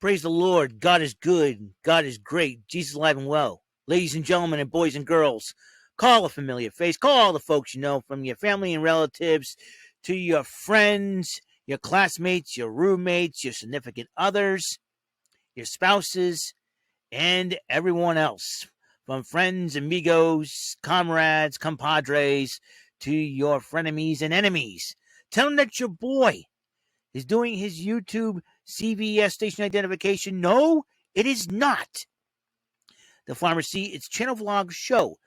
Praise the Lord. God is good. God is great. Jesus is alive and well. Ladies and gentlemen and boys and girls, call a familiar face. Call all the folks you know, from your family and relatives to your friends, your classmates, your roommates, your significant others, your spouses, and everyone else. From friends, amigos, comrades, compadres, to your frenemies and enemies. Tell them that your boy is doing his YouTube CVS station identification. No, it is not. The Pharmacy, its channel vlog show,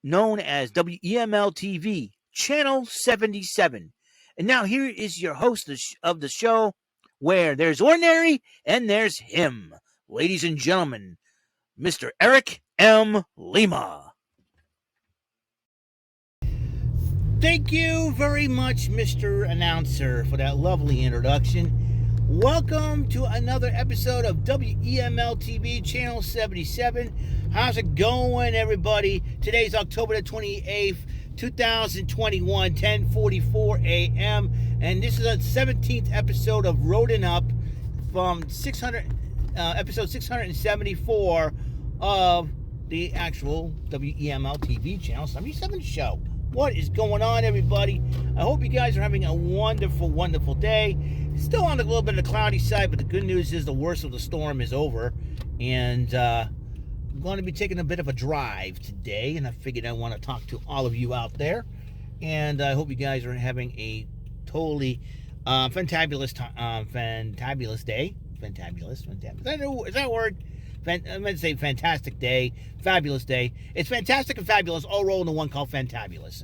known as WEML-TV, Channel 77. And now here is your host of the show, where there's ordinary and there's him. Ladies and gentlemen, Mr. Eric M. Lima. Thank you very much, Mr. Announcer, for that lovely introduction. Welcome to another episode of WEML-TV, Channel 77. How's it going, everybody? Today's October the 28th, 2021, 10:44 a.m. And this is the 17th episode of Roadin Up from episode 674 of the actual WEML-TV Channel 77 show. What is going on, everybody? I hope you guys are having a wonderful, wonderful day. Still on a little bit of the cloudy side, but the good news is the worst of the storm is over. And I'm going to be taking a bit of a drive today, and I figured I want to talk to all of you out there. And I hope you guys are having a totally fantabulous day. Fantabulous. Is that a word? I'm going to say fantastic day, fabulous day. It's fantastic and fabulous all rolled into one called fantabulous.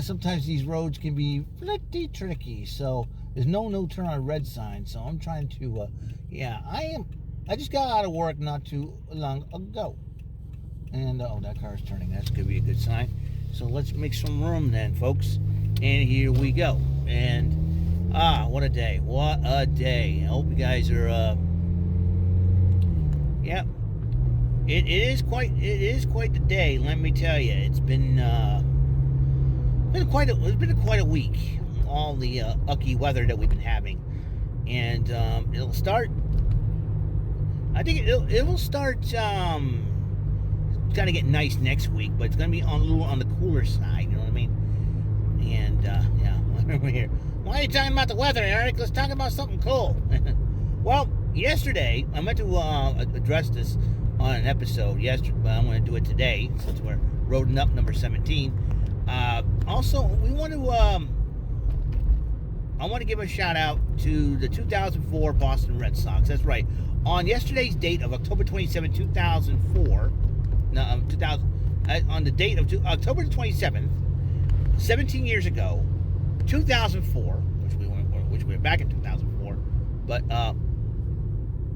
Sometimes these roads can be pretty tricky. So there's no turn on red sign. So I'm trying to, I just got out of work not too long ago. And, that car's turning. That's going to be a good sign. So let's make some room then, folks. And here we go. And what a day. What a day. I hope you guys are, It is quite the day, let me tell you. It's been quite a week. All the ucky weather that we've been having. And it'll start, it will start kind of get nice next week, but it's going to be a little on the cooler side, you know what I mean? And we're here. Why are you talking about the weather, Eric? Let's talk about something cool. Well, yesterday, I meant to address this on an episode yesterday, but I'm going to do it today since we're Roadin Up number 17. Also, I want to give a shout out to the 2004 Boston Red Sox. That's right. On yesterday's date of October 27, 2004, on the date of October 27th, 17 years ago, 2004, which we were back in 2004, but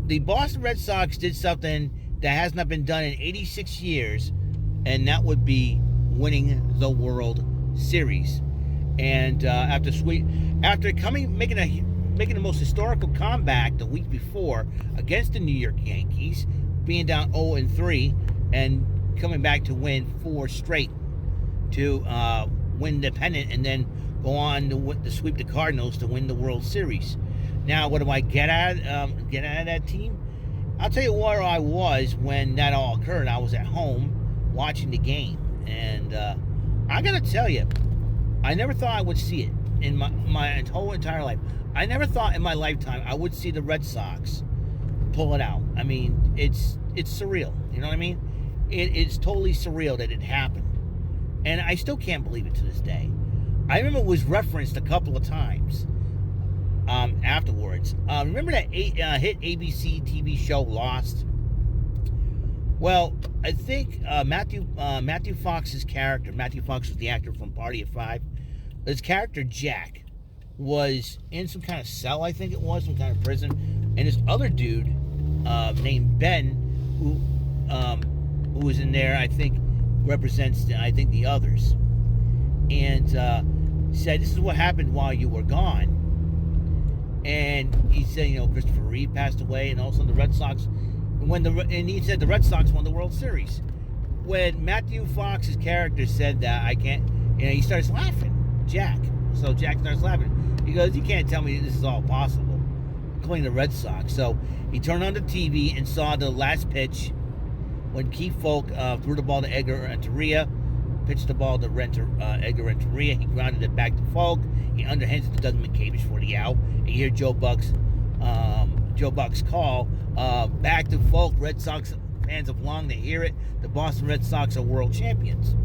the Boston Red Sox did something that has not been done in 86 years, and that would be winning the World Series. And after making the most historical comeback the week before against the New York Yankees, being down 0-3, and coming back to win 4 straight to win the pennant, and then go on to sweep the Cardinals to win the World Series. Now, what do I get out of that team? I'll tell you where I was when that all occurred. I was at home watching the game, and I gotta tell you, I never thought I would see it in my whole entire life. I never thought in my lifetime I would see the Red Sox pull it out. I mean, it's surreal. You know what I mean? It's totally surreal that it happened, and I still can't believe it to this day. I remember it was referenced a couple of times afterwards. Remember that hit ABC TV show Lost? Well, I think Matthew Fox's character, Matthew Fox was the actor from Party of Five, his character Jack was in some kind of cell, I think it was, some kind of prison, and this other dude named Ben, who was in there, I think represents the others, and said, this is what happened while you were gone. And he said, Christopher Reeve passed away, and also the Red Sox, and he said the Red Sox won the World Series. When Matthew Fox's character said that, he starts laughing, Jack. So Jack starts laughing. He goes, you can't tell me this is all possible, including the Red Sox. So he turned on the TV and saw the last pitch when Keith Folk threw the ball to Edgar Renteria, pitched the ball to Edgar Renteria. He grounded it back to Folk. He underhands it to Doug McCavish for the out. And you hear Joe Buck's call back to Folk. Red Sox fans have longed to hear it. The Boston Red Sox are world champions.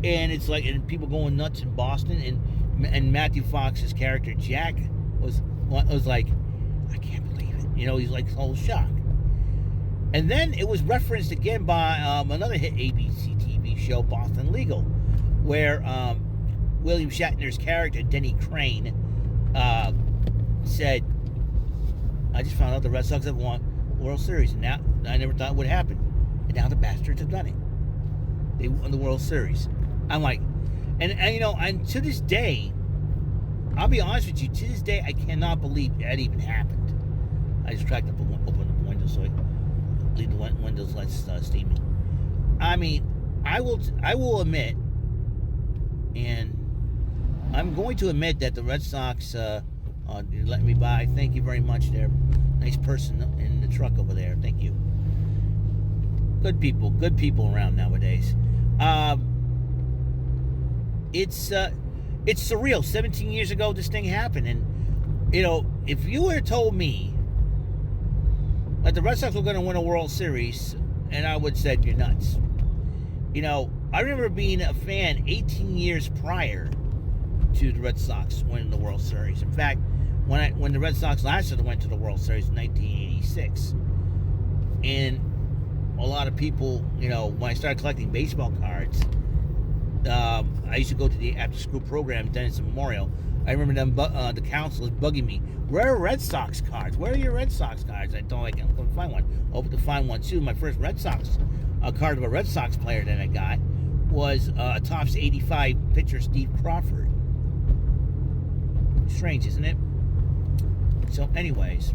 And it's like, and people going nuts in Boston, and Matthew Fox's character Jack was like, I can't believe it. You know, he's like whole shock. And then it was referenced again by another hit ABC TV show, Boston Legal, where William Shatner's character Denny Crane said, I just found out the Red Sox have won World Series, and now I never thought it would happen, and now the bastards have done it. They won the World Series. I'm like, and you know, and to this day, I'll be honest with you, to this day, I cannot believe that even happened. I just cracked up, open the window so I leave the windows less steamy. I mean, I will admit, and I'm going to admit that the Red Sox let me by. Thank you very much there. Nice person in the truck over there. Thank you. Good people around nowadays. It's surreal. 17 years ago, this thing happened, and you know, if you would have told me that the Red Sox were going to win a World Series, and I would have said you're nuts. You know, I remember being a fan 18 years prior to the Red Sox winning the World Series. In fact, when the Red Sox last year went to the World Series in 1986, and a lot of people, you know, when I started collecting baseball cards, I used to go to the after-school program, Dennis Memorial. I remember them, the counselors bugging me. Where are Red Sox cards? Where are your Red Sox cards? I don't like. I'm going to find one. Hope to find one too. My first Red Sox card of a Red Sox player that I got was a Topps '85 pitcher, Steve Crawford. Strange, isn't it? So, anyways.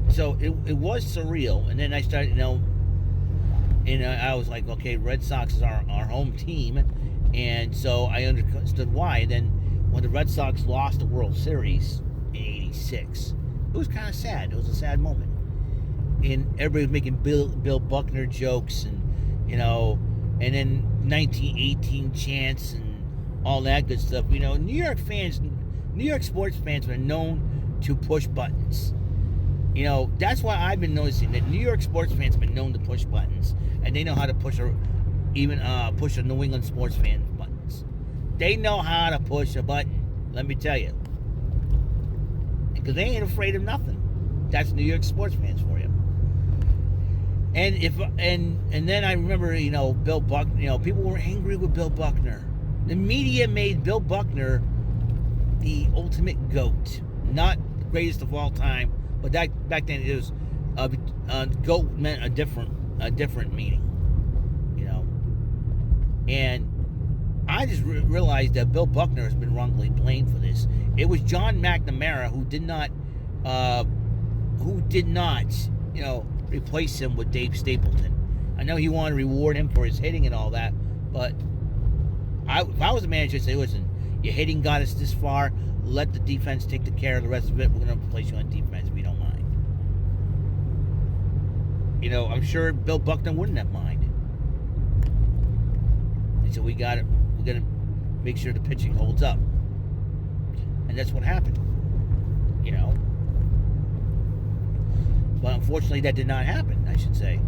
So it was surreal, and then I started, you know, and I was like, okay, Red Sox is our home team, and so I understood why. And then when the Red Sox lost the World Series in '86, it was kind of sad. It was a sad moment, and everybody was making Bill Buckner jokes, and you know, and then 1918 chants and all that good stuff. You know, New York sports fans are known to push buttons. You know, that's why I've been noticing that New York sports fans have been known to push buttons, and they know how to push a New England sports fan buttons. They know how to push a button, let me tell you, because they ain't afraid of nothing. That's New York sports fans for you. And then I remember, you know, Bill Buckner. You know, people were angry with Bill Buckner. The media made Bill Buckner the ultimate GOAT, not the greatest of all time. But back then it was GOAT meant a different meaning, you know. And I just realized that Bill Buckner has been wrongly blamed for this. It was John McNamara who did not, you know, replace him with Dave Stapleton. I know he wanted to reward him for his hitting and all that, but if I was a manager, I'd say, listen, your hitting got us this far. Let the defense take the care of the rest of it. We're going to place you on defense. We don't mind. You know, I'm sure Bill Buckner wouldn't have minded. And so we got to make sure the pitching holds up. And that's what happened. You know. But unfortunately, that did not happen, I should say.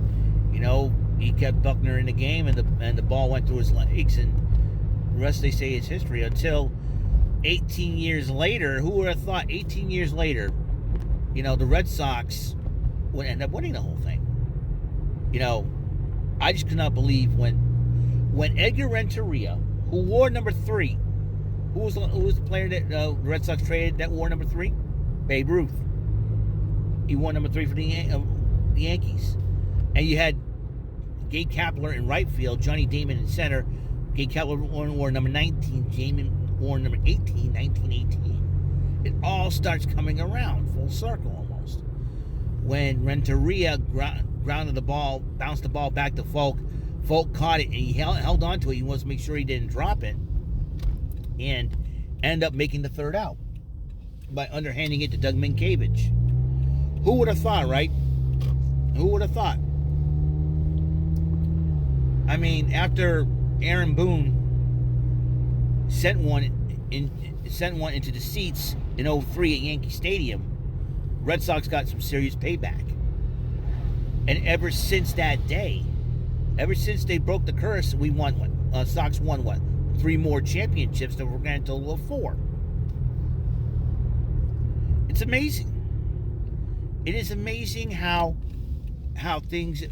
You know, he kept Buckner in the game, and the ball went through his legs, and the rest, they say, is history until 18 years later. Who would have thought 18 years later, you know, the Red Sox would end up winning the whole thing? You know, I just could not believe when Edgar Renteria, who wore number 3, who was the player that the Red Sox traded that wore number 3? Babe Ruth. He wore number 3 for the Yankees. And you had Gabe Kapler in right field, Johnny Damon in center. Gabe Kapler wore number 19, Damon wore number 18, 1918. It all starts coming around, full circle almost. when Renteria grounded the ball, bounced the ball back to Folk. Folk caught it and he held on to it. He wants to make sure he didn't drop it, and ended up making the third out by underhanding it to Doug Minkiewicz. Who would have thought, right? Who would have thought? I mean, after Aaron Boone sent one into the seats in 03 at Yankee Stadium, Red Sox got some serious payback. And ever since that day, ever since they broke the curse, we won one. Sox won what? 3 more championships that were granted a total of 4. It's amazing. It is amazing how things, it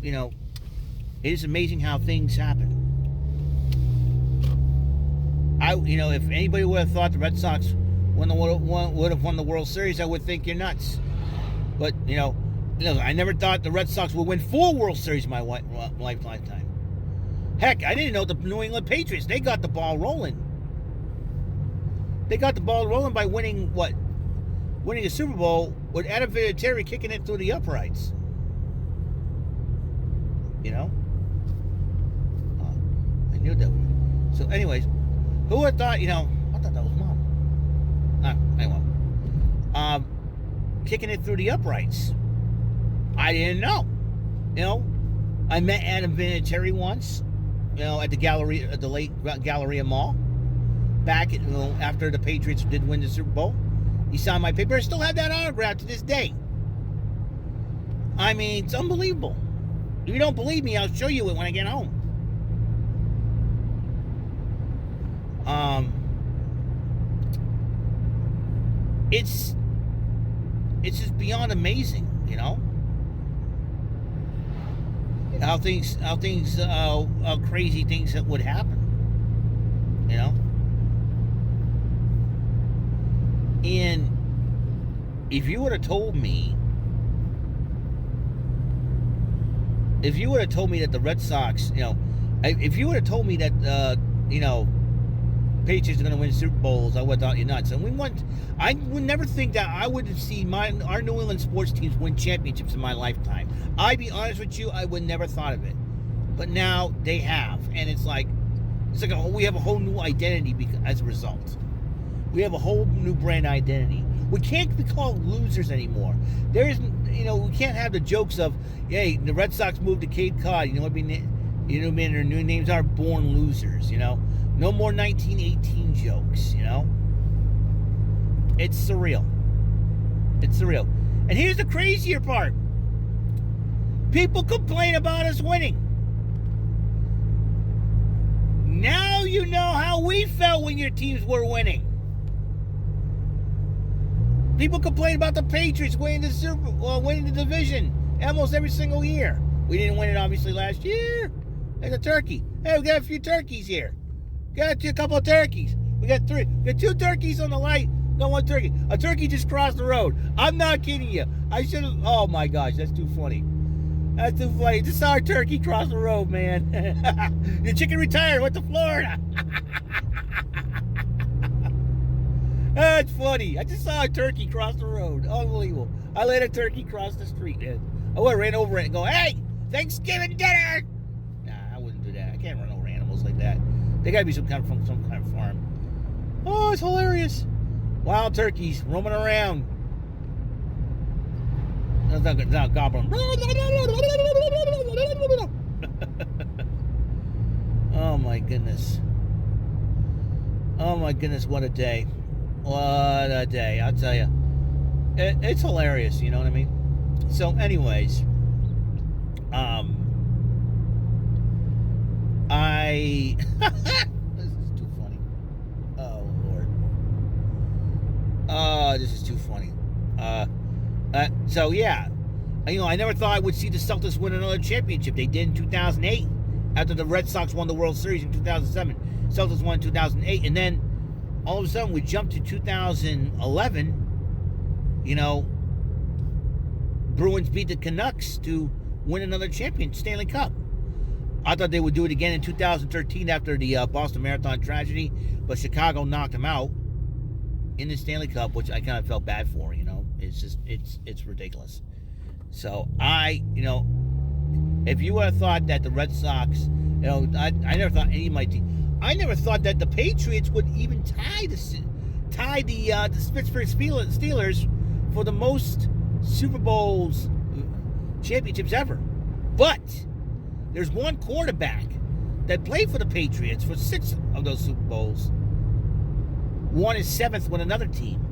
is amazing how things happen. If anybody would have thought the Red Sox would have won the World Series, I would think you're nuts. But, I never thought the Red Sox would win 4 World Series in my lifetime. Heck, I didn't know the New England Patriots, they got the ball rolling. They got the ball rolling by winning a Super Bowl with Adam Vinatieri kicking it through the uprights. I knew that. So anyways, who would have thought, I thought that was Mom. Anyway. Kicking it through the uprights. I didn't know. I met Adam Vinatieri once, at the late Galleria Mall. Back after the Patriots did win the Super Bowl. He signed my paper. I still have that autograph to this day. I mean, it's unbelievable. If you don't believe me, I'll show you it when I get home. It's just beyond amazing, how crazy things that would happen, And if you would have told me that the Red Sox, if you would have told me that, Patriots are going to win Super Bowls, I would have thought you're nuts. And I would never think that I would have seen our New England sports teams win championships in my lifetime. I'd be honest with you, I would never thought of it. But now they have. And it's like we have a whole new identity as a result. We have a whole new brand identity. We can't be called losers anymore. There isn't, we can't have the jokes of, hey, the Red Sox moved to Cape Cod. Their new names are Born Losers, No more 1918 jokes, It's surreal. It's surreal. And here's the crazier part. People complain about us winning. Now you know how we felt when your teams were winning. People complain about the Patriots winning the division almost every single year. We didn't win it obviously last year. There's a turkey. Hey, we got a few turkeys here. Got a couple of turkeys. We got 3. We got 2 turkeys on the light. Got 1 turkey. A turkey just crossed the road. I'm not kidding you. I should have. Oh my gosh, that's too funny. That's too funny. Just saw a turkey cross the road, man. The chicken retired. Went to Florida. That's funny. I just saw a turkey cross the road. Unbelievable. I let a turkey cross the street, man. I would have ran over it and go, hey, Thanksgiving dinner. Nah, I wouldn't do that. I can't run over animals like that. They gotta be some kind of farm. Oh, it's hilarious. Wild turkeys roaming around. That's not gobbling. Oh my goodness. Oh my goodness, what a day. What a day, I'll tell you. It's hilarious, you know what I mean? So anyways, this is too funny. Oh Lord. Oh, this is too funny. So yeah, I never thought I would see the Celtics win another championship. They did in 2008 after the Red Sox won the World Series in 2007. Celtics won in 2008, and then all of a sudden we jumped to 2011. Bruins beat the Canucks to win another Stanley Cup. I thought they would do it again in 2013 after the Boston Marathon tragedy, but Chicago knocked them out in the Stanley Cup, which I kind of felt bad for. It's ridiculous. So if you would have thought that the Red Sox, I never thought any of my team. I never thought that the Patriots would even tie the Pittsburgh Steelers for the most Super Bowls championships ever. But there's one quarterback that played for the Patriots for 6 of those Super Bowls. Won his 7th with another team.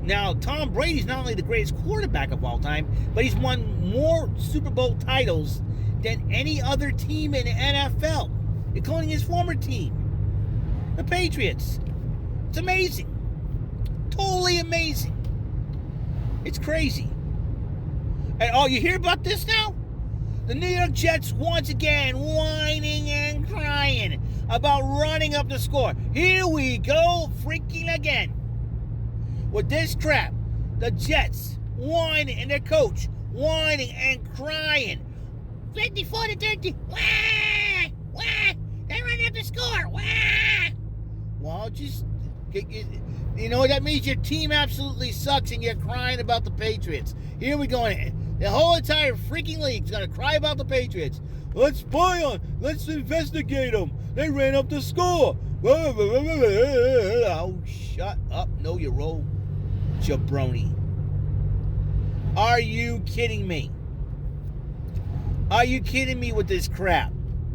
Now, Tom Brady's not only the greatest quarterback of all time, but he's won more Super Bowl titles than any other team in the NFL, including his former team, the Patriots. It's amazing. Totally amazing. It's crazy. And you hear about this now? The New York Jets once again whining and crying about running up the score. Here we go, freaking again. With this crap, the Jets whining and their coach whining and crying. 54-13. Wah! Wah! They're running up the score. Wah! Well, that means your team absolutely sucks and you're crying about the Patriots. Here we go. The whole entire freaking league's going to cry about the Patriots. Let's spy on. Let's investigate them. They ran up the score. Oh, shut up. Know your role, jabroni. Are you kidding me? Are you kidding me with this crap?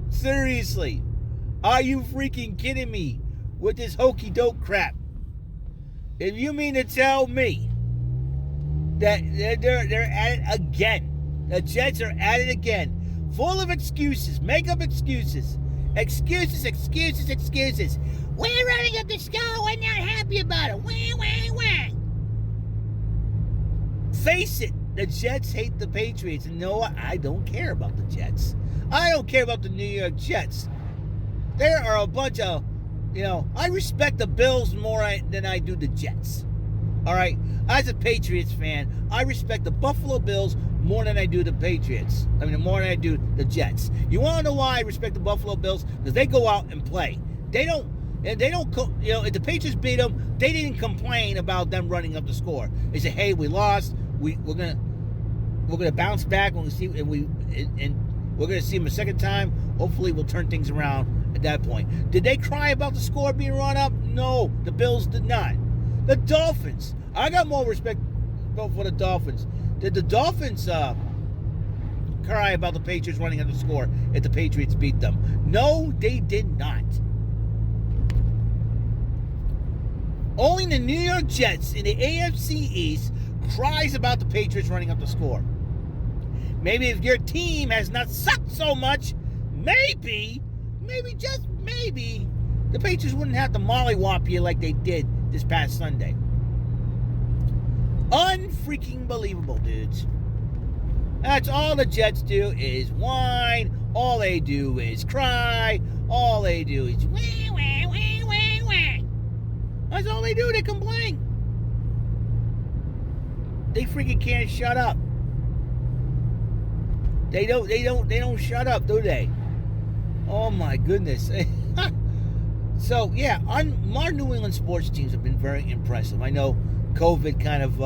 Seriously. Are you freaking kidding me with this hokey doke crap? If you mean to tell me that they're at it again, the Jets are at it again, full of excuses, make up excuses. Excuses. We're running up the score. We're not happy about it. Wah. Face it, the Jets hate the Patriots. And no, I don't care about the Jets. I don't care about the New York Jets. There are a bunch of, I respect the Bills more than I do the Jets. All right? As a Patriots fan, I respect the Buffalo Bills more than I do the Patriots. More than I do the Jets. You want to know why I respect the Buffalo Bills? Because they go out and play. If the Patriots beat them, they didn't complain about them running up the score. They said, "Hey, we lost. We're gonna bounce back. We're gonna see, and we're gonna see them a second time. Hopefully, we'll turn things around at that point." Did they cry about the score being run up? No, the Bills did not. The Dolphins. I got more respect for the Dolphins. Did the Dolphins cry about the Patriots running up the score if the Patriots beat them? No, they did not. Only the New York Jets in the AFC East cries about the Patriots running up the score. Maybe if your team has not sucked so much, maybe, just maybe, the Patriots wouldn't have to mollywop you like they did this past Sunday. Unfreaking believable, dudes. That's all the Jets do is whine. All they do is cry. All they do is wah. That's all they do. They complain. They freaking can't shut up. They don't shut up, do they? Oh my goodness. So yeah, our New England sports teams have been very impressive. I know COVID kind of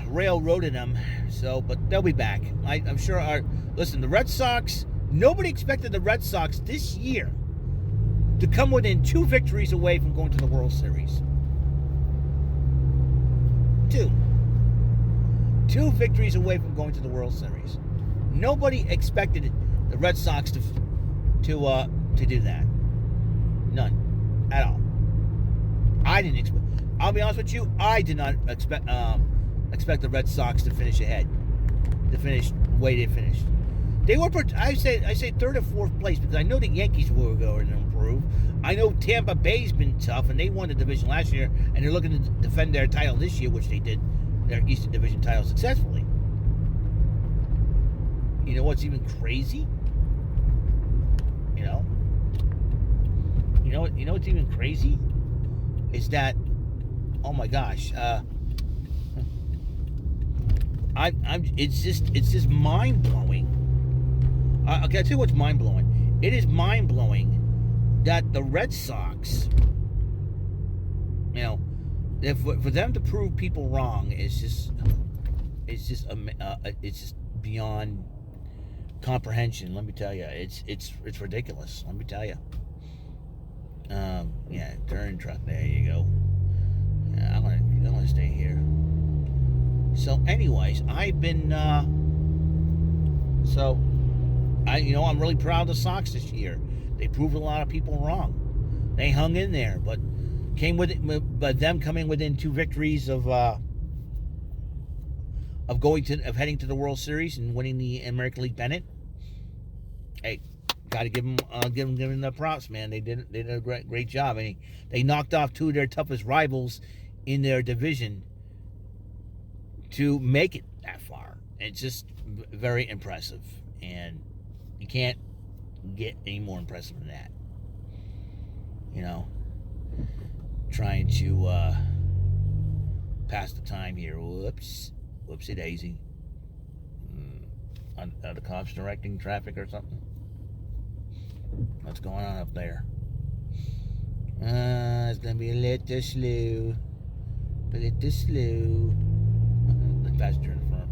railroaded them. So, but they'll be back. I'm sure. Listen, the Red Sox. Nobody expected the Red Sox this year to come within 2 victories away from going to the World Series. 2 victories away from going to the World Series. Nobody expected the Red Sox to do that. None at all. I didn't expect. I'll be honest with you. I did not expect the Red Sox to finish ahead. To finish the way they finished. They were. I say 3rd or 4th place because I know the Yankees were going to improve. I know Tampa Bay's been tough and they won the division last year and they're looking to defend their title this year, which they did, their Eastern Division title successfully. You know what's even crazy? You know what's even crazy is that, oh my gosh, it's just mind blowing. Okay, I'll tell you what's mind blowing. It is mind blowing that the Red Sox, for them to prove people wrong is just beyond comprehension. Let me tell you, it's ridiculous. Let me tell you. Yeah, turn truck. There you go. Yeah, I'm gonna stay here. So, anyways, I've been I'm really proud of the Sox this year. They proved a lot of people wrong. They hung in there, but them coming within 2 victories of heading to the World Series and winning the American League pennant. Hey, got to give them the props, man. They did a great job. I mean, they knocked off 2 of their toughest rivals in their division to make it that far. It's just very impressive, and you can't get any more impressive than that. You know, trying to pass the time here. Whoopsie daisy. Are the cops directing traffic or something? What's going on up there? It's gonna be a little slow. The passenger in the front.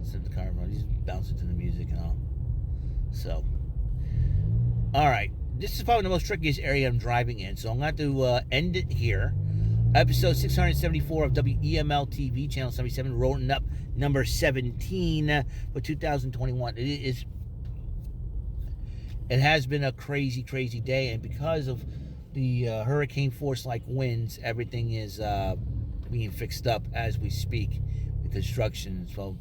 Instead of the car in front, he's bouncing to the music and all. So, all right. This is probably the most trickiest area I'm driving in, so I'm going to end it here. Episode 674 of WEML-TV, Channel 77, Roadin up number 17 for 2021. It has been a crazy, crazy day, and because of the hurricane force-like winds, everything is being fixed up as we speak. The construction, so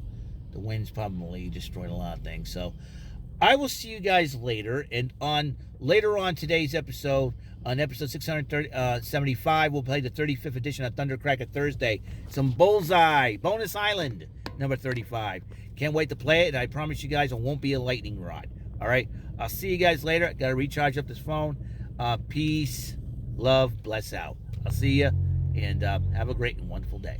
the winds probably destroyed a lot of things. So I will see you guys later, and later on today's episode, on episode 675, we'll play the 35th edition of Thundercracker Thursday. Some Bullseye, Bonus Island, number 35. Can't wait to play it, and I promise you guys it won't be a lightning rod. All right? I'll see you guys later. Got to recharge up this phone. Peace, love, bless out. I'll see you, and have a great and wonderful day.